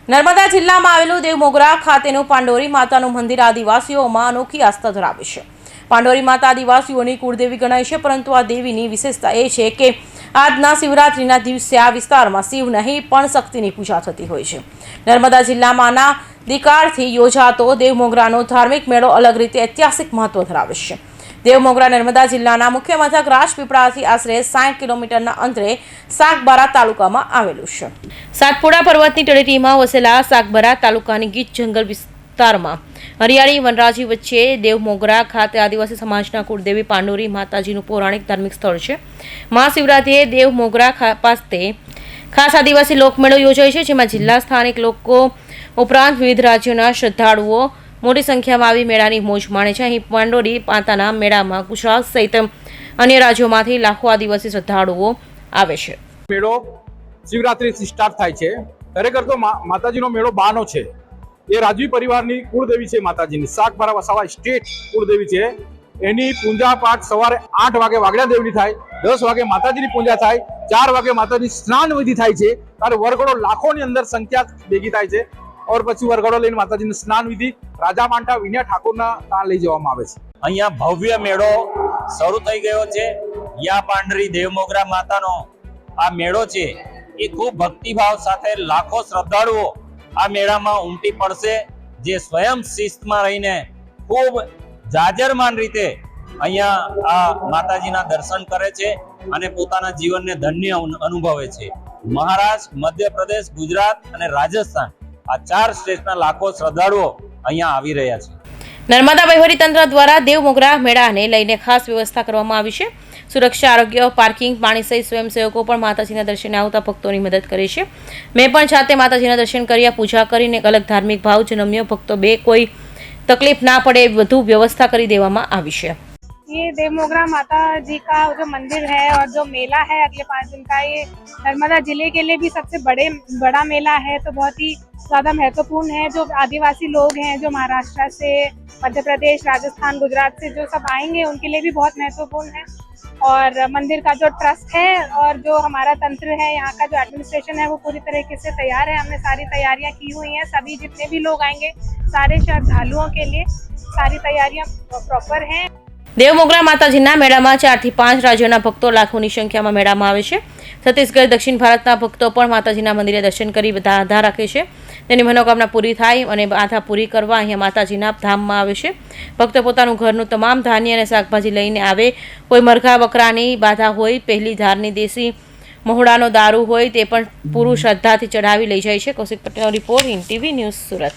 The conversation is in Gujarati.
નર્મદા જિલ્લામાં આવેલું દેવમોગરા ખાતેનું પાંડોરી માતાનું મંદિર આદિવાસીઓમાં અનોખી આસ્થા ધરાવે છે. પાંડોરી માતા આદિવાસીઓની કુળદેવી ગણાય છે, પરંતુ આ દેવીની વિશેષતા એ છે કે આજના શિવરાત્રિના દિવસે આ વિસ્તારમાં શિવ નહીં પણ શક્તિની પૂજા થતી હોય છે. નર્મદા જિલ્લામાં અનાદિકાળથી યોજાતો દેવમોગરાનો ધાર્મિક મેળો અલગ રીતે ઐતિહાસિક મહત્વ ધરાવે છે. દેવમોગરા નર્મદા જિલ્લાના મુખ્ય મથક રાજપીપળાથી આશરે 60 કિલોમીટરના અંતરે સાગબારા તાલુકામાં આવેલું છે. સાતપુડા પર્વતની તળેટીમાં વસેલા સાગબારા તાલુકાની ગીચ જંગલ વિસ્તારમાં હરિયાળી વનરાજી વચ્ચે દેવમોગરા ખાતે આદિવાસી સમાજના કુળદેવી પાંડોરી માતાજીનું પૌરાણિક ધાર્મિક સ્થળ છે. મહાશિવરાત્રિએ દેવમોગરા પાસે ખાસ આદિવાસી લોકમેળો યોજાય છે, જેમાં જિલ્લા સ્થાનિક લોકો ઉપરાંત વિવિધ રાજ્યોના શ્રદ્ધાળુઓ મોટી સંખ્યામાં આવી મેળાની મોજ માણે છે. અહીં પાંડોરી માતાના મેળામાં ગુજરાત સહિત અન્ય રાજ્યોમાંથી લાખો આદિવાસી શ્રદ્ધાળુઓ આવે છે. મેળો શિવરાત્રિથી સ્ટાર્ટ થાય છે. ખરેખર તો માતાજીનો મેળો બાનો છે. એ રાજવી પરિવારની કુળદેવી છે. માતાજીની સાગબારા વસાવા સ્ટેટ કુળદેવી છે. એની પૂજા પાઠ સવારે 8 વાગે વાગડા દેવની થાય, 10 વાગે માતાજીની પૂજા થાય, 4 વાગે માતાજી સ્નાન વિધિ થાય છે. ત્યારે વરઘોડો લાખોની અંદર સંખ્યા ભેગી થાય છે. और પછી વરઘોડો લઈને માતાજીનું સ્નાન વિધિ રાજા માંટા વિનય ઠાકોરના ત્યાં લઈ જવામાં આવે છે. અહીંયા ભવ્ય મેળો શરૂ થઈ ગયો છે. યા પાંડરી દેવમોગરા માતાનો આ મેળો છે એ ખૂબ ભક્તિભાવ સાથે લાખો શ્રદ્ધાળુઓ આ મેળામાં ઉમટી પડશે, જે સ્વયં શિસ્તમાં રહીને ખૂબ જાજરમાન રીતે અહીંયા આ માતાજીના દર્શન કરે છે અને પોતાના જીવનને ધન્ય અનુભવે છે. મહારાષ્ટ્ર, મધ્યપ્રદેશ, ગુજરાત અને રાજસ્થાન આ 4 સ્ટેટના લાખો શ્રદ્ધાળુઓ અહીંયા આવી રહ્યા છે. નર્મદા વહીવટીતંત્ર દ્વારા દેવમોગરા મેળાને લઈને ખાસ વ્યવસ્થા કરવામાં આવી છે. સુરક્ષા, આરોગ્ય, પાર્કિંગ, પાણી સહિત સ્વયંસેવકો પણ માતાજીના દર્શને આવતા ભક્તોની મદદ કરે છે. મેં પણ જાતે માતાજીના દર્શન કર્યા, પૂજા કરીને અલગ ધાર્મિક ભાવ જન્મ્યો. ભક્તો કોઈ તકલીફ ના પડે વધુ વ્યવસ્થા કરી દેવામાં આવી છે. ये देवमोगरा माता जी का जो मंदिर है और जो मेला है अगले 5 दिन का, ये नर्मदा जिले के लिए भी सबसे बड़ा मेला है, तो बहुत ही ज़्यादा महत्वपूर्ण है. जो आदिवासी लोग हैं जो महाराष्ट्र से, मध्य प्रदेश, राजस्थान, गुजरात से जो सब आएंगे उनके लिए भी बहुत महत्वपूर्ण है. और मंदिर का जो ट्रस्ट है और जो हमारा तंत्र है, यहाँ का जो एडमिनिस्ट्रेशन है वो पूरी तरीके से तैयार है. हमने सारी तैयारियाँ की हुई हैं. सभी जितने भी लोग आएंगे, सारे श्रद्धालुओं के लिए सारी तैयारियाँ प्रॉपर हैं. દેવમોગરા માતાજીના મેળામાં 4 થી 5 રાજ્યોના ભક્તો લાખોની સંખ્યામાં મેળામાં આવે છે. છત્તીસગઢ, દક્ષિણ ભારતના ભક્તો પણ માતાજીના મંદિરે દર્શન કરી બધા આસ્થા રાખે છે. તેની મનોકામના પૂરી થાય અને આસ્થા પૂરી કરવા અહીંયા માતાજીના ધામમાં આવે છે. ભક્તો પોતાનું ઘરનું તમામ ધાન્ય અને શાકભાજી લઈને આવે. કોઈ મરઘા બકરાની બાધા હોય, પહેલી ધારની દેશી મહુડાનો દારૂ હોય તે પણ પૂરું શ્રદ્ધાથી ચઢાવી લઈ જાય છે. કૌશિક પટેલનો report, IN TV news, Surat.